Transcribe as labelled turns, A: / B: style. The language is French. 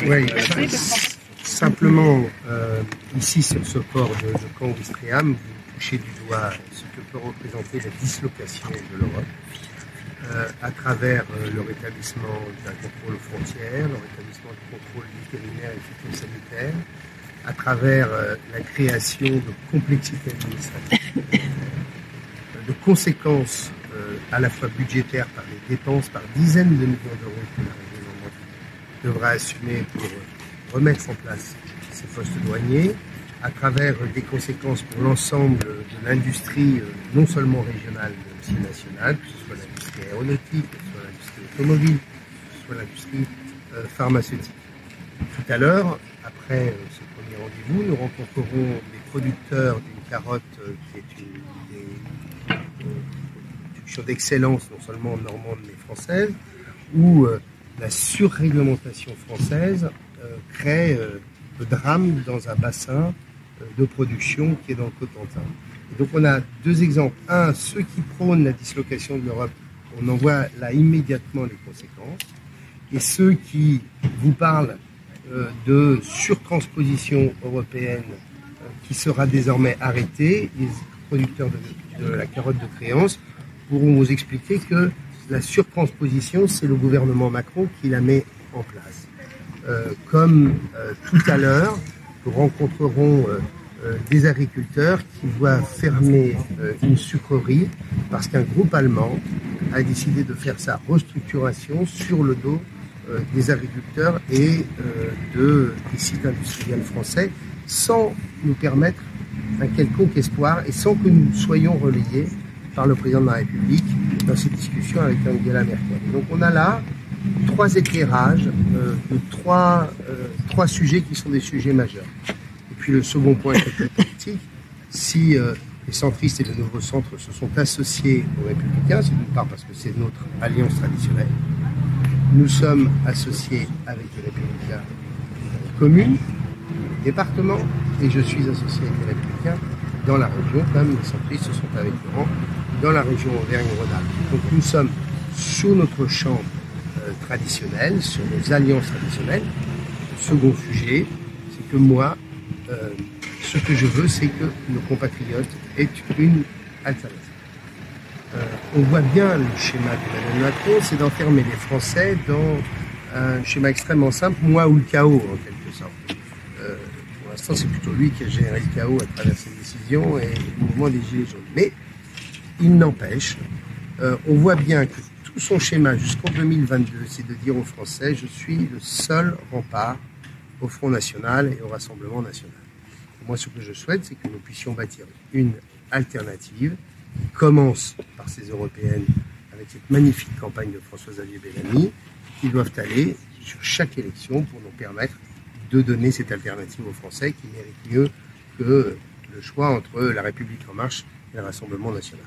A: Oui, simplement, ici sur ce port de Caen-Ouistreham, vous touchez du doigt ce que peut représenter la dislocation de l'Europe à travers le rétablissement d'un contrôle aux frontières, le rétablissement du contrôle vétérinaire et phytosanitaire, à travers la création de complexité administrative, de conséquences à la fois budgétaires par les dépenses, par dizaines de millions d'euros que la région Normandie devra assumer pour remettre en place ces postes douaniers, à travers des conséquences pour l'ensemble de l'industrie, non seulement régionale, mais aussi nationale, que ce soit l'industrie aéronautique, que ce soit l'industrie automobile, que ce soit l'industrie pharmaceutique. Tout à l'heure, après ce premier rendez-vous, nous rencontrerons les producteurs d'une carotte qui est une production d'excellence, non seulement normande mais française, où la surréglementation française crée le drame dans un bassin de production qui est dans le Cotentin. Et donc on a deux exemples. Un, ceux qui prônent la dislocation de l'Europe, on en voit là immédiatement les conséquences. Et ceux qui vous parlent de surtransposition européenne qui sera désormais arrêtée, les producteurs de la carotte de créance pourront vous expliquer que la surtransposition, c'est le gouvernement Macron qui la met en place. Comme tout à l'heure, nous rencontrerons des agriculteurs qui voient fermer une sucrerie parce qu'un groupe allemand a décidé de faire sa restructuration sur le dos des agriculteurs et des sites industriels français sans nous permettre un quelconque espoir et sans que nous soyons relayés par le président de la République dans ces discussions avec Angela Merkel. Et donc on a là trois éclairages de trois sujets qui sont des sujets majeurs. Et puis le second point est plus politique. Si les centristes et le nouveau centre se sont associés aux Républicains, c'est d'une part parce que c'est notre alliance traditionnelle. Nous sommes associés avec les Républicains communes, départements, et je suis associé avec les Républicains dans la région, comme les centristes se sont avec Laurent, dans la région Auvergne-Rhône-Alpes. Donc nous sommes sous notre champ traditionnel, sur nos alliances traditionnelles. Le second sujet, c'est que moi, ce que je veux, c'est que nos compatriotes aient une alternative. On voit bien le schéma d'Emmanuel Macron, c'est d'enfermer les Français dans un schéma extrêmement simple, moi ou le chaos en quelque sorte. Pour l'instant, c'est plutôt lui qui a généré le chaos à travers ses décisions et le mouvement des Gilets jaunes. Mais il n'empêche, on voit bien que tout son schéma jusqu'en 2022, c'est de dire aux Français, je suis le seul rempart au Front National et au Rassemblement National. Et moi, ce que je souhaite, c'est que nous puissions bâtir une alternative qui commence par ces européennes avec cette magnifique campagne de François-Xavier Bellamy, qui doivent aller sur chaque élection pour nous permettre de donner cette alternative aux Français qui méritent mieux que le choix entre la République en marche et le Rassemblement national.